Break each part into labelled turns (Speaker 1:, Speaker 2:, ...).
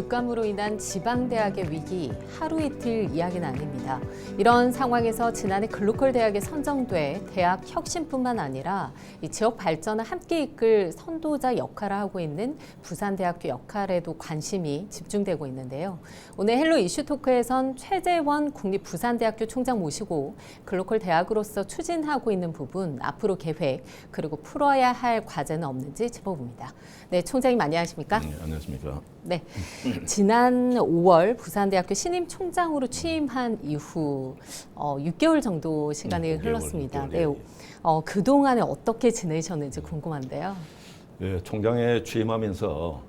Speaker 1: 물감으로 인한 지방대학의 위기 하루 이틀 이야기는 아닙니다. 이런 상황에서 지난해 글로컬 대학에 선정돼 대학 혁신뿐만 아니라 이 지역 발전을 함께 이끌 선도자 역할을 하고 있는 부산대학교 역할에도 관심이 집중되고 있는데요. 오늘 헬로 이슈 토크에선 최재원 국립부산대학교 총장 모시고 글로컬 대학으로서 추진하고 있는 부분, 앞으로 계획, 그리고 풀어야 할 과제는 없는지 짚어봅니다. 네, 총장님 안녕하십니까?
Speaker 2: 네, 안녕하십니까?
Speaker 1: 네, 지난 5월 부산대학교 신임 총장으로 취임한 이후 6개월 정도 시간이 흘렀습니다.
Speaker 2: 6개월,
Speaker 1: 네, 그동안에 어떻게 지내셨는지 궁금한데요.
Speaker 2: 네, 총장에 취임하면서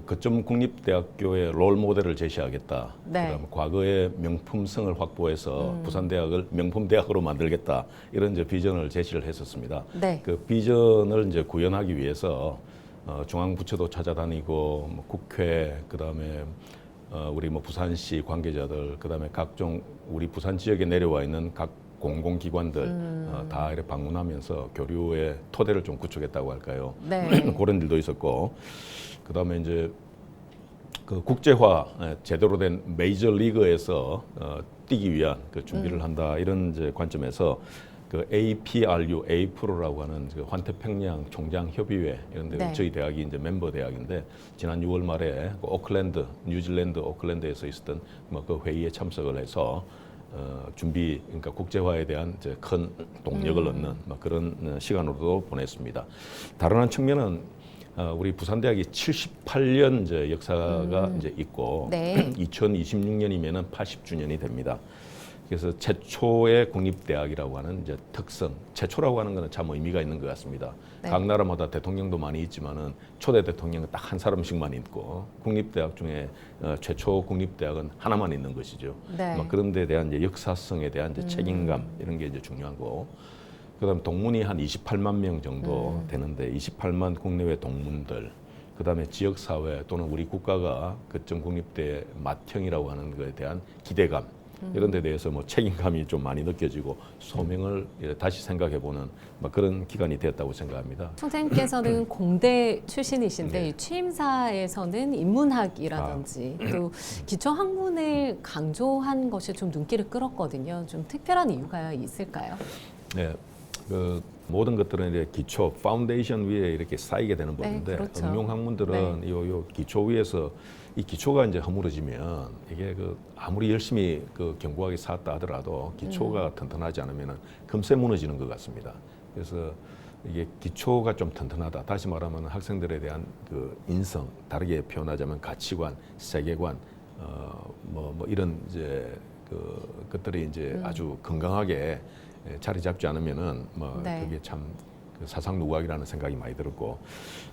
Speaker 2: 거점 국립대학교의 롤 모델을 제시하겠다.
Speaker 1: 네.
Speaker 2: 그다음에 과거의 명품성을 확보해서 부산대학을 명품대학으로 만들겠다. 이런 이제 비전을 제시를 했었습니다.
Speaker 1: 네.
Speaker 2: 그 비전을 이제 구현하기 위해서 중앙부처도 찾아다니고 국회, 그다음에 우리 부산시 관계자들, 그다음에 각종 우리 부산 지역에 내려와 있는 각 공공기관들 다 이렇게 방문하면서 교류의 토대를 좀 구축했다고 할까요?
Speaker 1: 네.
Speaker 2: 그런 일도 있었고, 그다음에 이제 그 국제화 제대로 된 메이저 리그에서 뛰기 위한 그 준비를 한다, 이런 이제 관점에서 그 APRU, A프로라고 하는 그 환태평양 총장 협의회, 이런 데
Speaker 1: 네.
Speaker 2: 저희 대학이 이제 멤버 대학인데, 지난 6월 말에 그 오클랜드, 뉴질랜드 오클랜드에서 있었던 그 회의에 참석을 해서 준비, 그러니까 국제화에 대한 이제 큰 동력을 얻는 그런 시간으로도 보냈습니다. 다른 한 측면은 우리 부산대학이 78년 이제 역사가 이제 있고,
Speaker 1: 네.
Speaker 2: 2026년이면은 80주년이 됩니다. 그래서 최초의 국립대학이라고 하는 이제 특성, 최초라고 하는 것은 참 의미가 있는 것 같습니다.
Speaker 1: 네.
Speaker 2: 각 나라마다 대통령도 많이 있지만은 초대 대통령은 딱 한 사람씩만 있고, 국립대학 중에 최초 국립대학은 하나만 있는 것이죠.
Speaker 1: 네.
Speaker 2: 그런 데 대한 이제 역사성에 대한 이제 책임감, 이런 게 이제 중요한 거고. 그다음 동문이 한 28만 명 정도 되는데, 28만 국내외 동문들, 그다음에 지역 사회 또는 우리 국가가 거점 국립대 맏형이라고 하는 것에 대한 기대감, 이런 데 대해서 책임감이 좀 많이 느껴지고 소명을 다시 생각해보는 그런 기간이 되었다고 생각합니다.
Speaker 1: 총장님께서는 공대 출신이신데
Speaker 2: 네.
Speaker 1: 이 취임사에서는 인문학이라든지 또 기초 학문을 강조한 것이 좀 눈길을 끌었거든요. 좀 특별한 이유가 있을까요?
Speaker 2: 네, 그 모든 것들은 이제 기초, 파운데이션 위에 이렇게 쌓이게 되는 법인데,
Speaker 1: 네, 그렇죠.
Speaker 2: 응용 학문들은 요 기초 위에서 이 기초가 이제 허물어지면 이게 아무리 열심히 견고하게 쌓았다 하더라도 기초가 튼튼하지 않으면 금세 무너지는 것 같습니다. 그래서 이게 기초가 좀 튼튼하다. 다시 말하면 학생들에 대한 인성, 다르게 표현하자면 가치관, 세계관, 이런 이제 것들이 이제 아주 건강하게 자리 잡지 않으면은
Speaker 1: 네.
Speaker 2: 그게 참 사상 누각이라는 생각이 많이 들었고,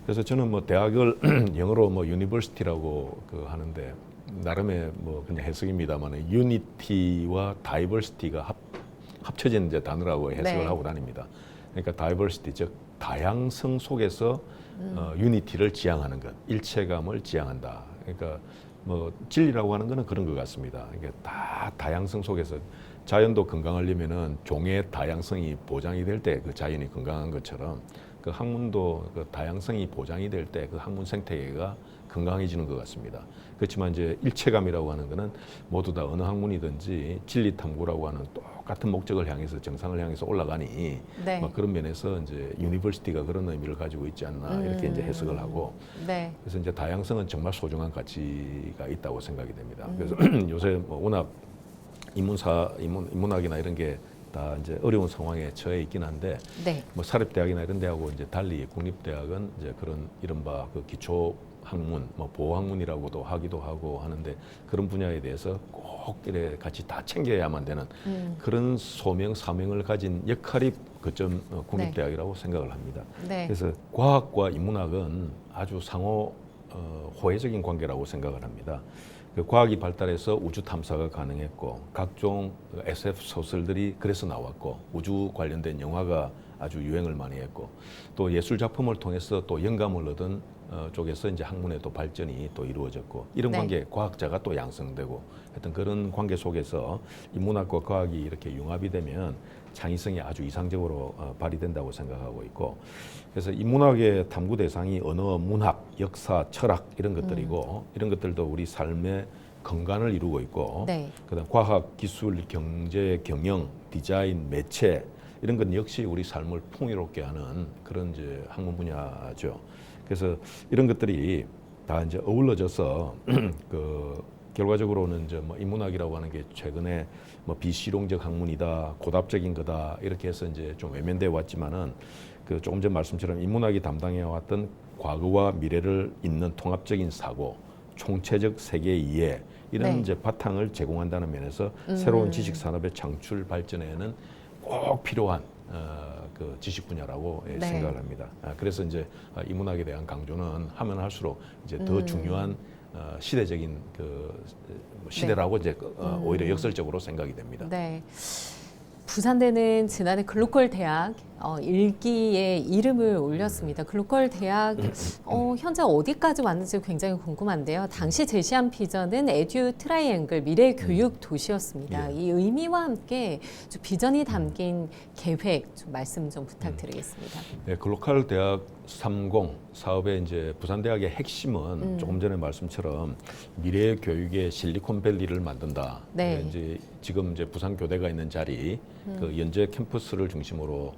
Speaker 2: 그래서 저는 대학을 영어로 유니버시티라고 하는데, 나름의 그냥 해석입니다만 유니티와 다이버시티가 합쳐진 이제 단어라고 해석을
Speaker 1: 네.
Speaker 2: 하고 다닙니다. 그러니까 다이버시티, 즉 다양성 속에서 유니티를 지향하는 것, 일체감을 지향한다. 그러니까 진리라고 하는 것은 그런 것 같습니다. 이게 다 다양성 속에서, 자연도 건강하려면은 종의 다양성이 보장이 될 때 그 자연이 건강한 것처럼, 그 학문도 다양성이 보장이 될 때 그 학문 생태계가 건강해지는 것 같습니다. 그렇지만 이제 일체감이라고 하는 것은 모두 다 어느 학문이든지 진리 탐구라고 하는 똑같은 목적을 향해서, 정상을 향해서 올라가니,
Speaker 1: 네.
Speaker 2: 그런 면에서 이제 유니버시티가 그런 의미를 가지고 있지 않나, 이렇게 이제 해석을 하고,
Speaker 1: 네.
Speaker 2: 그래서 이제 다양성은 정말 소중한 가치가 있다고 생각이 됩니다. 그래서 요새 워낙 인문학이나 이런 게 다 이제 어려운 상황에 처해 있긴 한데,
Speaker 1: 네.
Speaker 2: 사립대학이나 이런 데하고 이제 달리 국립대학은 이제 그런 이른바 기초 학문, 보호학문이라고도 하기도 하고 하는데, 그런 분야에 대해서 꼭 이래 같이 다 챙겨야만 되는 그런 소명, 사명을 가진 역할이 거점 국립대학이라고 생각을 합니다.
Speaker 1: 네.
Speaker 2: 그래서 과학과 인문학은 아주 상호 호혜적인 관계라고 생각을 합니다. 과학이 발달해서 우주 탐사가 가능했고, 각종 SF 소설들이 그래서 나왔고, 우주 관련된 영화가 아주 유행을 많이 했고, 또 예술 작품을 통해서 또 영감을 얻은 쪽에서 이제 학문의 또 발전이 또 이루어졌고, 이런
Speaker 1: 네.
Speaker 2: 관계, 과학자가 또 양성되고, 하여튼 그런 관계 속에서 인문학과 과학이 이렇게 융합이 되면 창의성이 아주 이상적으로 발휘된다고 생각하고 있고, 그래서 인문학의 탐구 대상이 언어, 문학, 역사, 철학 이런 것들이고 이런 것들도 우리 삶의 근간을 이루고 있고,
Speaker 1: 네.
Speaker 2: 그다음 과학, 기술, 경제, 경영, 디자인, 매체 이런 건 역시 우리 삶을 풍요롭게 하는 그런 이제 학문 분야죠. 그래서 이런 것들이 다 이제 어우러져서 그 결과적으로는 이제 뭐 인문학이라고 하는 게 최근에 뭐 비실용적 학문이다, 고답적인 거다 이렇게 해서 이제 좀 외면돼 왔지만은 그 조금 전 말씀처럼 인문학이 담당해 왔던 과거와 미래를 잇는 통합적인 사고, 총체적 세계 이해 이런
Speaker 1: 네.
Speaker 2: 이제 바탕을 제공한다는 면에서 새로운 지식 산업의 창출 발전에는 꼭 필요한 그 지식 분야라고
Speaker 1: 네.
Speaker 2: 생각을 합니다. 그래서 이제 인문학에 대한 강조는 하면 할수록 이제 더 중요한 시대적인 그 시대라고 이제 오히려 역설적으로 생각이 됩니다.
Speaker 1: 네. 부산대는 지난해 글로컬 대학 일기에 이름을 올렸습니다. 글로컬 대학 현재 어디까지 왔는지 굉장히 궁금한데요. 당시 제시한 비전은 에듀 트라이앵글 미래 교육 도시였습니다.
Speaker 2: 예.
Speaker 1: 이 의미와 함께 좀 비전이 담긴 계획 좀 말씀 좀 부탁드리겠습니다.
Speaker 2: 네, 글로컬 대학 30 사업의 이제 부산대학의 핵심은 조금 전에 말씀처럼 미래 교육의 실리콘밸리를 만든다.
Speaker 1: 네.
Speaker 2: 이제 지금 이제 부산 교대가 있는 자리, 그 연재 캠퍼스를 중심으로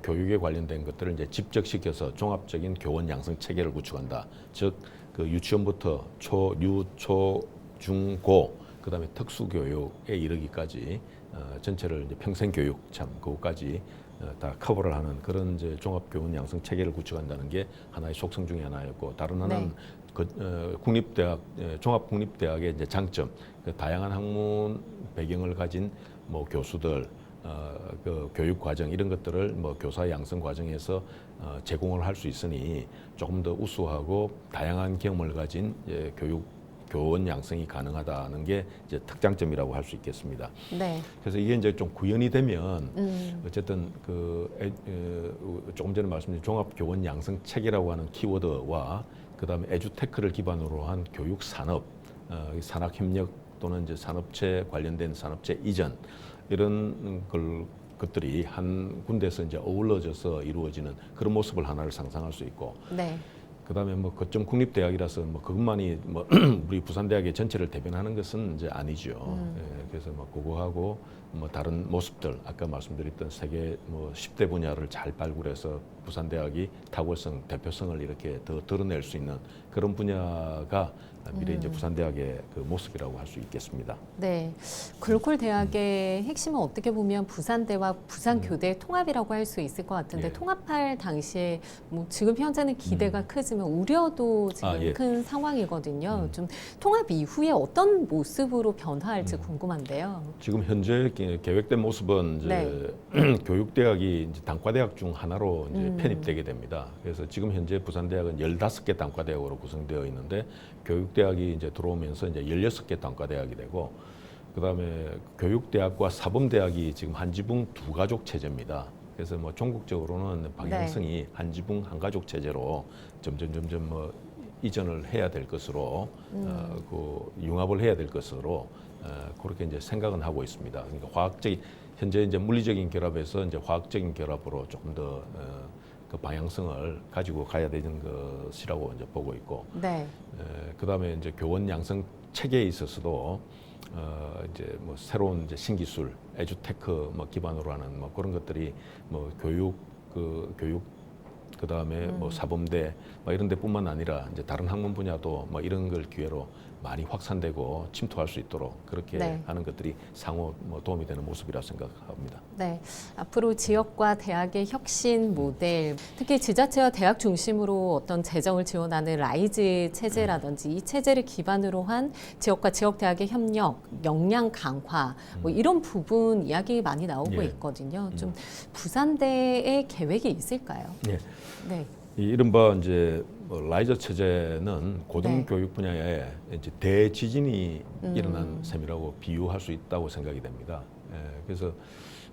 Speaker 2: 교육에 관련된 것들을 이제 집적시켜서 종합적인 교원 양성 체계를 구축한다. 즉, 그 유치원부터 중, 고, 그다음에 특수교육에 이르기까지 전체를 이제 평생교육 참 그거까지 다 커버를 하는 그런 이제 종합교원 양성 체계를 구축한다는 게 하나의 속성 중에 하나였고, 다른 하나는 국립대학 종합국립대학의 이제 장점, 그 다양한 학문 배경을 가진 뭐 교수들, 그 교육 과정 이런 것들을 뭐 교사 양성 과정에서 제공을 할 수 있으니 조금 더 우수하고 다양한 경험을 가진 교원 양성이 가능하다는 게 이제 특장점이라고 할 수 있겠습니다.
Speaker 1: 네.
Speaker 2: 그래서 이게 이제 좀 구현이 되면 어쨌든 조금 전에 말씀드린 종합 교원 양성 체계라고 하는 키워드와 그다음에 에듀테크를 기반으로 한 교육 산업, 산학 협력 또는 이제 산업체 관련된 산업체 이전 이런 것들이 한 군데서 이제 어우러져서 이루어지는 그런 모습을 하나를 상상할 수 있고,
Speaker 1: 네.
Speaker 2: 그다음에 뭐 거점 국립대학이라서 뭐 그것만이 뭐 우리 부산대학의 전체를 대변하는 것은 이제 아니죠. 예, 그래서 뭐 그거하고 뭐 다른 모습들 아까 말씀드렸던 세계 뭐 10대 분야를 잘 발굴해서 부산대학이 탁월성, 대표성을 이렇게 더 드러낼 수 있는 그런 분야가 미래 이제 부산대학의 그 모습이라고 할 수 있겠습니다.
Speaker 1: 네, 글로컬 대학의 핵심은 어떻게 보면 부산대와 부산교대 통합이라고 할 수 있을 것 같은데
Speaker 2: 예.
Speaker 1: 통합할 당시에 뭐 지금 현재는 기대가 크지만 우려도 지금
Speaker 2: 예.
Speaker 1: 큰 상황이거든요. 좀 통합 이후에 어떤 모습으로 변화할지 궁금한데요.
Speaker 2: 지금 현재 계획된 모습은 이제 교육대학이 이제 단과대학 중 하나로 이제 편입되게 됩니다. 그래서 지금 현재 부산대학은 15개 단과대학으로 구성되어 있는데 교육대학이 이제 들어오면서 이제 16개 단과대학이 되고, 그다음에 교육대학과 사범대학이 지금 한 지붕 두 가족 체제입니다. 그래서 뭐 전국적으로는 방향성이 한 지붕 한 가족 체제로 점점 뭐 이전을 해야 될 것으로 그 융합을 해야 될 것으로 그렇게 이제 생각은 하고 있습니다. 그러니까 현재 이제 물리적인 결합에서 이제 화학적인 결합으로 조금 더 그 방향성을 가지고 가야 되는 것이라고 이제 보고 있고,
Speaker 1: 네.
Speaker 2: 그다음에 이제 교원 양성 체계에 있어서도 이제 뭐 새로운 이제 신기술, 에듀테크 뭐 기반으로 하는 뭐 그런 것들이 뭐 교육 그다음에 뭐 사범대 뭐 이런 데뿐만 아니라 이제 다른 학문 분야도 뭐 이런 걸 기회로 많이 확산되고 침투할 수 있도록 그렇게 하는 것들이 상호 뭐 도움이 되는 모습이라 생각합니다.
Speaker 1: 네, 앞으로 지역과 대학의 혁신 모델, 특히 지자체와 대학 중심으로 어떤 재정을 지원하는 라이즈 체제라든지 이 체제를 기반으로 한 지역과 지역 대학의 협력, 역량 강화, 뭐 이런 부분 이야기 많이 나오고 있거든요. 좀 부산대의 계획이 있을까요?
Speaker 2: 예.
Speaker 1: 네.
Speaker 2: 이 이른바 이제 뭐 라이저 체제는 고등교육 분야에 이제 대지진이 일어난 셈이라고 비유할 수 있다고 생각이 됩니다. 그래서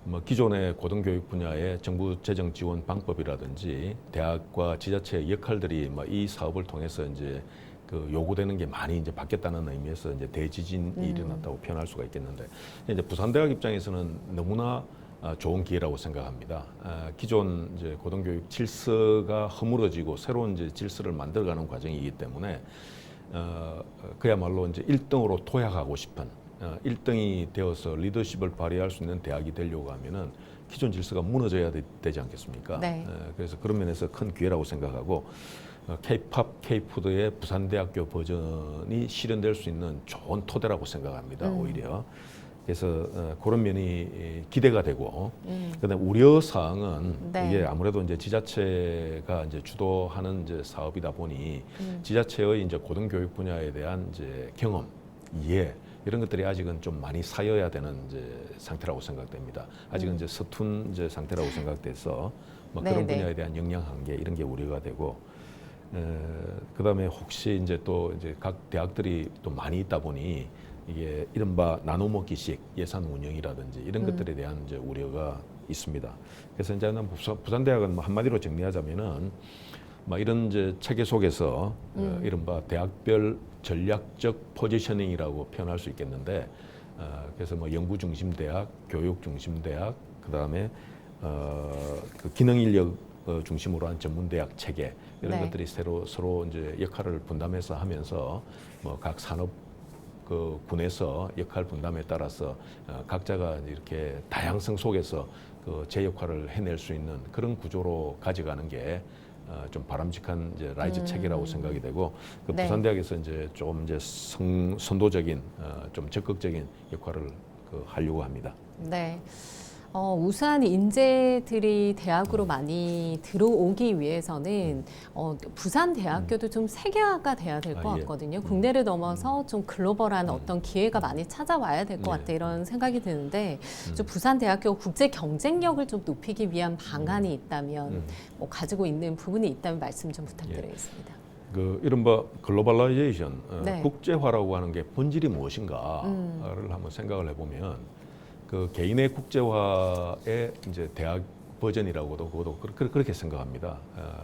Speaker 2: 뭐 기존의 고등교육 분야의 정부 재정 지원 방법이라든지 대학과 지자체의 역할들이 뭐 이 사업을 통해서 이제 그 요구되는 게 많이 이제 바뀌었다는 의미에서 이제 대지진이 일어났다고 표현할 수가 있겠는데, 이제 부산대학 입장에서는 너무나 좋은 기회라고 생각합니다. 기존 이제 고등교육 질서가 허물어지고 새로운 이제 질서를 만들어가는 과정이기 때문에 그야말로 이제 1등으로 도약하고 싶은 1등이 되어서 리더십을 발휘할 수 있는 대학이 되려고 하면은 기존 질서가 무너져야 되지 않겠습니까?
Speaker 1: 네.
Speaker 2: 그래서 그런 면에서 큰 기회라고 생각하고 K-팝, K-푸드의 부산대학교 버전이 실현될 수 있는 좋은 토대라고 생각합니다. 오히려. 그래서 그런 면이 기대가 되고, 그다음에 우려 사항은
Speaker 1: 네.
Speaker 2: 이게 아무래도 이제 지자체가 이제 주도하는 이제 사업이다 보니 지자체의 이제 고등교육 분야에 대한 이제 경험, 이해 이런 것들이 아직은 좀 많이 쌓여야 되는 이제 상태라고 생각됩니다. 아직은 이제 서툰 이제 상태라고 생각돼서 뭐
Speaker 1: 네,
Speaker 2: 그런
Speaker 1: 네.
Speaker 2: 분야에 대한 역량 한계 이런 게 우려가 되고. 그다음에 혹시 이제 또 이제 각 대학들이 또 많이 있다 보니 이게 이른바 나눠 먹기식 예산 운영이라든지 이런 것들에 대한 이제 우려가 있습니다. 그래서 이제 부산대학은 뭐 한마디로 정리하자면은 막 이런 이제 체계 속에서 이른바 대학별 전략적 포지셔닝이라고 표현할 수 있겠는데, 그래서 뭐 연구 중심 대학, 교육 중심 대학, 그다음에 그 기능 인력 중심으로 한 전문 대학 체계 이런
Speaker 1: 네.
Speaker 2: 것들이 서로 이제 역할을 분담해서 하면서 뭐 각 산업 그 군에서 역할 분담에 따라서 각자가 이렇게 다양성 속에서 그 제 역할을 해낼 수 있는 그런 구조로 가져가는 게 좀 바람직한 이제 라이즈 체계라고 생각이 되고 그
Speaker 1: 네.
Speaker 2: 부산대학에서 이제 좀 이제 선도적인 좀 적극적인 역할을 하려고 합니다.
Speaker 1: 네. 우수한 인재들이 대학으로 많이 들어오기 위해서는 부산 대학교도 좀 세계화가 돼야 될 것
Speaker 2: 예.
Speaker 1: 같거든요. 국내를 넘어서 좀 글로벌한 어떤 기회가 많이 찾아와야 될 것
Speaker 2: 네.
Speaker 1: 같다 이런 생각이 드는데 좀 부산 대학교 국제 경쟁력을 좀 높이기 위한 방안이 있다면 뭐 가지고 있는 부분이 있다면 말씀 좀 부탁드리겠습니다.
Speaker 2: 그 이른바 글로벌라이제이션,
Speaker 1: 네.
Speaker 2: 국제화라고 하는 게 본질이 무엇인가를 한번 생각을 해보면 그 개인의 국제화의 이제 대학 버전이라고도 그것도 그렇게 생각합니다.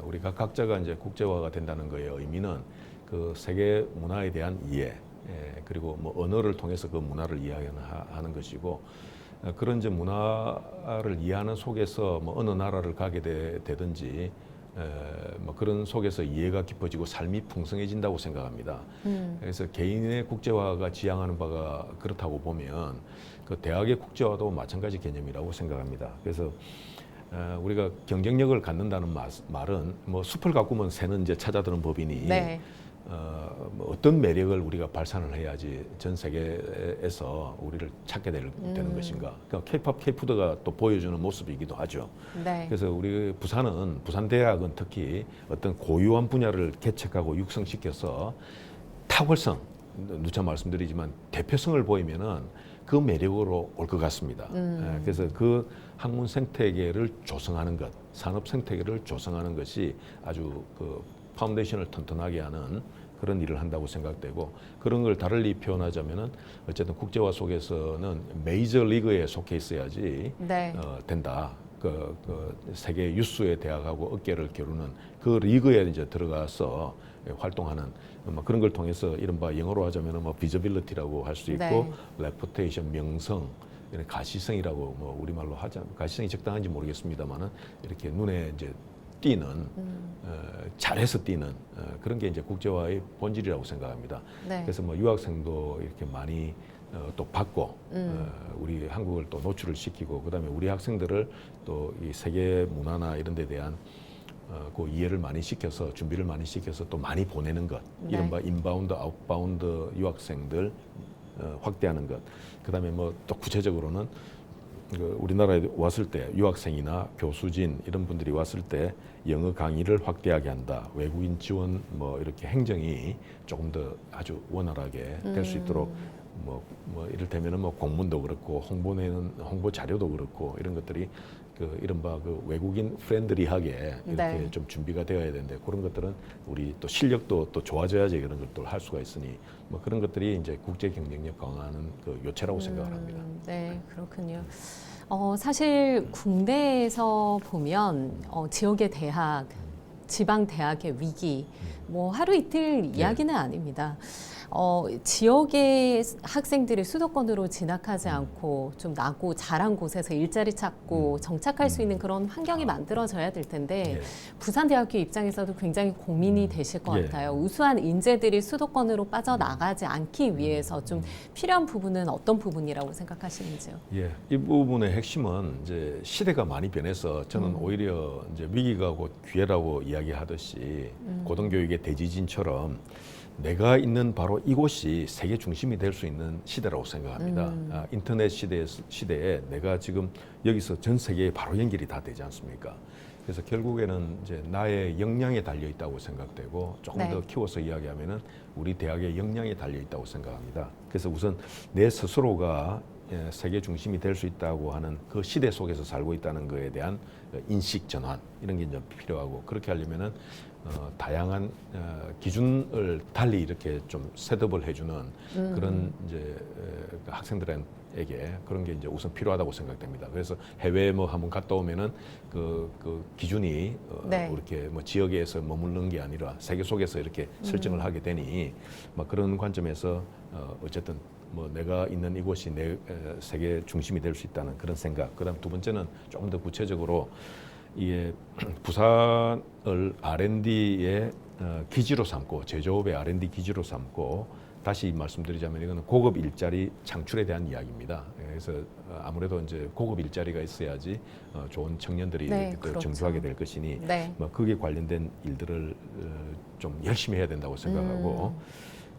Speaker 2: 우리가 각자가 이제 국제화가 된다는 거의 의미는 그 세계 문화에 대한 이해, 그리고 뭐 언어를 통해서 그 문화를 이해하는 것이고 그런 이제 문화를 이해하는 속에서 뭐 어느 나라를 가게 되든지 뭐 그런 속에서 이해가 깊어지고 삶이 풍성해진다고 생각합니다. 그래서 개인의 국제화가 지향하는 바가 그렇다고 보면 그 대학의 국제화도 마찬가지 개념이라고 생각합니다. 그래서 우리가 경쟁력을 갖는다는 말은 뭐 숲을 가꾸면 새는 이제 찾아드는 법이니
Speaker 1: 네.
Speaker 2: 뭐 어떤 매력을 우리가 발산을 해야지 전 세계에서 우리를 찾게 되는 것인가. 그러니까 K-팝, K-푸드가 또 보여주는 모습이기도 하죠.
Speaker 1: 네.
Speaker 2: 그래서 우리 부산대학은 특히 어떤 고유한 분야를 개척하고 육성시켜서 탁월성, 누차 말씀드리지만 대표성을 보이면은 그 매력으로 올 것 같습니다. 그래서 그 학문 생태계를 조성하는 것, 산업 생태계를 조성하는 것이 아주 그 파운데이션을 튼튼하게 하는 그런 일을 한다고 생각되고 그런 걸 다르게 표현하자면은 어쨌든 국제화 속에서는 메이저 리그에 속해 있어야지
Speaker 1: 네.
Speaker 2: 된다. 그 세계 유수의 대학하고 어깨를 겨루는 그 리그에 이제 들어가서 활동하는 뭐 그런 걸 통해서 이른바 영어로 하자면은 뭐 비저빌리티라고 할 수 있고
Speaker 1: 네.
Speaker 2: 레포테이션 명성 이런 가시성이라고 뭐 우리말로 하자 가시성이 적당한지 모르겠습니다만은 이렇게 눈에 이제 띄는 잘해서 띄는 그런 게 이제 국제화의 본질이라고 생각합니다.
Speaker 1: 네.
Speaker 2: 그래서 뭐 유학생도 이렇게 많이 또 받고 우리 한국을 또 노출을 시키고 그다음에 우리 학생들을 또 이 세계 문화나 이런 데 대한 그 이해를 많이 시켜서 준비를 많이 시켜서 또 많이 보내는 것
Speaker 1: 네.
Speaker 2: 이른바 인바운드 아웃바운드 유학생들 확대하는 것 그다음에 뭐 또 구체적으로는 그 우리나라에 왔을 때 유학생이나 교수진 이런 분들이 왔을 때 영어 강의를 확대하게 한다. 외국인 지원 뭐 이렇게 행정이 조금 더 아주 원활하게 될 수 있도록 뭐 이를테면은 뭐 공문도 그렇고 홍보 자료도 그렇고 이런 것들이 그 이른바 그 외국인 프렌들리하게 이렇게
Speaker 1: 네.
Speaker 2: 좀 준비가 되어야 되는데 그런 것들은 우리 또 실력도 또 좋아져야지 그런 것들을 할 수가 있으니 뭐 그런 것들이 이제 국제 경쟁력 강화하는 그 요체라고 생각을 합니다.
Speaker 1: 네, 그렇군요. 사실 국내에서 보면 지역의 대학 지방 대학의 위기, 뭐 하루 이틀 이야기는 아닙니다. 지역의 학생들이 수도권으로 진학하지 않고 좀 나고 자란 곳에서 일자리 찾고 정착할 수 있는 그런 환경이 만들어져야 될 텐데 부산대학교 입장에서도 굉장히 고민이 되실 것 같아요. 우수한 인재들이 수도권으로 빠져나가지 않기 위해서 좀 필요한 부분은 어떤 부분이라고 생각하시는지요?
Speaker 2: 예, 이 부분의 핵심은 이제 시대가 많이 변해서 저는 오히려 이제 위기가 곧 기회라고 이야기하듯이 고등교육의 대지진처럼 내가 있는 바로 이곳이 세계 중심이 될 수 있는 시대라고 생각합니다. 인터넷 시대에 내가 지금 여기서 전 세계에 바로 연결이 다 되지 않습니까? 그래서 결국에는 이제 나의 역량에 달려 있다고 생각되고 조금 더 키워서 이야기하면은 우리 대학의 역량에 달려 있다고 생각합니다. 그래서 우선 내 스스로가 세계 중심이 될 수 있다고 하는 그 시대 속에서 살고 있다는 것에 대한 인식 전환 이런 게 이제 필요하고 그렇게 하려면은 다양한 기준을 달리 이렇게 좀 셋업을 해주는 그런 이제 학생들에게 그런 게 이제 우선 필요하다고 생각됩니다. 그래서 해외 뭐 한번 갔다 오면은 그 기준이 이렇게 뭐 지역에서 머무르는 게 아니라 세계 속에서 이렇게 설정을 하게 되니 뭐 그런 관점에서 어쨌든 뭐 내가 있는 이곳이 내 세계 중심이 될 수 있다는 그런 생각. 그다음 두 번째는 조금 더 구체적으로 이게 부산을 R&D의 기지로 삼고 제조업의 R&D 기지로 삼고 다시 말씀드리자면 이거는 고급 일자리 창출에 대한 이야기입니다. 그래서 아무래도 이제 고급 일자리가 있어야지 좋은 청년들이
Speaker 1: 그렇죠.
Speaker 2: 정수하게 될 것이니 뭐 그게 관련된 일들을 좀 열심히 해야 된다고 생각하고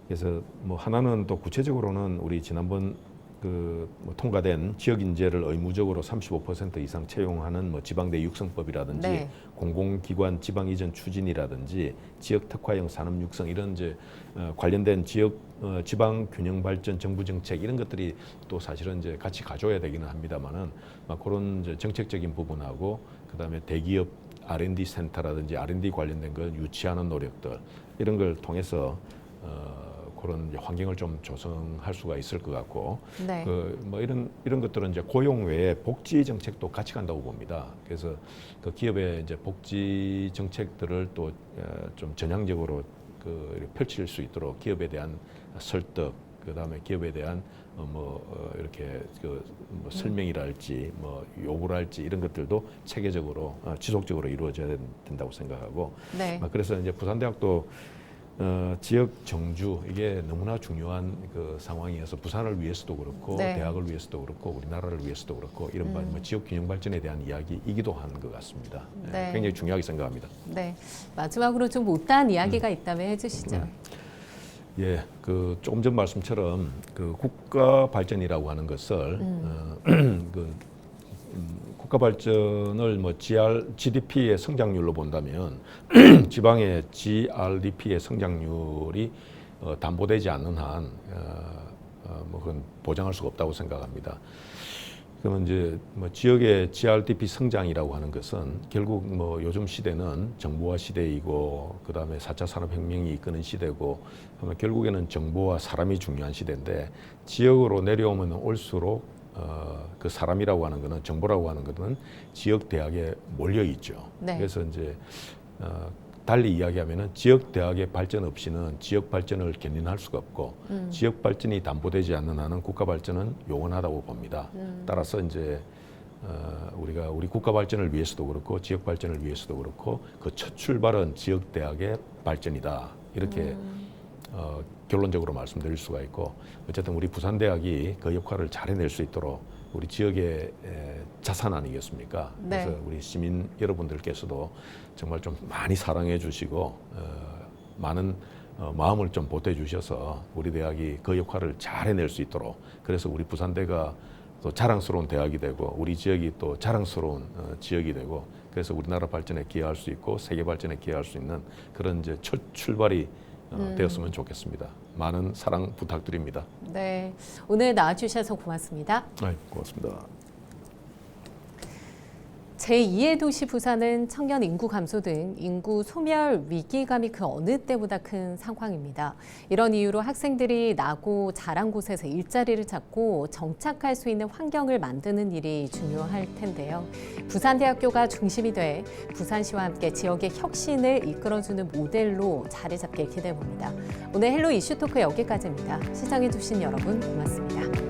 Speaker 2: 그래서 뭐 하나는 또 구체적으로는 우리 지난번 뭐 통과된 지역 인재를 의무적으로 35% 이상 채용하는 뭐 지방대 육성법이라든지 공공기관 지방 이전 추진이라든지 지역 특화형 산업 육성 이런 이제 관련된 지역 지방 균형 발전 정부 정책 이런 것들이 또 사실은 이제 같이 가져야 되기는 합니다만은 그런 이제 정책적인 부분하고 그다음에 대기업 R&D 센터라든지 R&D 관련된 걸 유치하는 노력들 이런 걸 통해서 그런 환경을 좀 조성할 수가 있을 것 같고, 뭐 이런 것들은 이제 고용 외에 복지 정책도 같이 간다고 봅니다. 그래서 그 기업의 이제 복지 정책들을 또 좀 전향적으로 펼칠 수 있도록 기업에 대한 설득, 그 다음에 기업에 대한 이렇게 뭐 설명이랄지 뭐 요구랄지 이런 것들도 체계적으로 지속적으로 이루어져야 된다고 생각하고, 그래서 이제 부산대학도 지역 정주 이게 너무나 중요한 그 상황이어서 부산을 위해서도 그렇고 대학을 위해서도 그렇고 우리나라를 위해서도 그렇고 이런 뭐 지역 균형 발전에 대한 이야기이기도 한 것 같습니다. 굉장히 중요하게 생각합니다.
Speaker 1: 네, 마지막으로 좀 못다한 이야기가 있다면 해주시죠.
Speaker 2: 예, 그 조금 전 말씀처럼 그 국가 발전이라고 하는 것을 국가 발전을 뭐 GDP의 성장률로 본다면 지방의 GRDP의 성장률이 담보되지 않는 한 뭐 그건 보장할 수가 없다고 생각합니다. 그러면 이제 뭐 지역의 GRDP 성장이라고 하는 것은 결국 뭐 요즘 시대는 정보화 시대이고 그다음에 4차 산업혁명이 이끄는 시대고 아마 결국에는 정보와 사람이 중요한 시대인데 지역으로 내려오면 올수록 그 사람이라고 하는 거는 정보라고 하는 것은 지역 대학에 몰려 있죠. 그래서 이제 달리 이야기하면은 지역 대학의 발전 없이는 지역 발전을 견인할 수가 없고 지역 발전이 담보되지 않는 한은 국가 발전은 요원하다고 봅니다. 따라서 이제 우리가 우리 국가 발전을 위해서도 그렇고 지역 발전을 위해서도 그렇고 그 첫 출발은 지역 대학의 발전이다. 이렇게 결론적으로 말씀드릴 수가 있고 어쨌든 우리 부산대학이 그 역할을 잘 해낼 수 있도록 우리 지역의 자산 아니겠습니까? 그래서 우리 시민 여러분들께서도 정말 좀 많이 사랑해 주시고 많은 마음을 좀 보태 주셔서 우리 대학이 그 역할을 잘 해낼 수 있도록 그래서 우리 부산대가 또 자랑스러운 대학이 되고 우리 지역이 또 자랑스러운 지역이 되고 그래서 우리나라 발전에 기여할 수 있고 세계 발전에 기여할 수 있는 그런 이제 첫 출발이 되었으면 좋겠습니다. 많은 사랑 부탁드립니다.
Speaker 1: 네, 오늘 나와주셔서 고맙습니다.
Speaker 2: 네, 고맙습니다.
Speaker 1: 제2의 도시 부산은 청년 인구 감소 등 인구 소멸 위기감이 그 어느 때보다 큰 상황입니다. 이런 이유로 학생들이 나고 자란 곳에서 일자리를 찾고 정착할 수 있는 환경을 만드는 일이 중요할 텐데요. 부산대학교가 중심이 돼 부산시와 함께 지역의 혁신을 이끌어주는 모델로 자리 잡길 기대해 봅니다. 오늘 헬로 이슈토크 여기까지입니다. 시청해 주신 여러분 고맙습니다.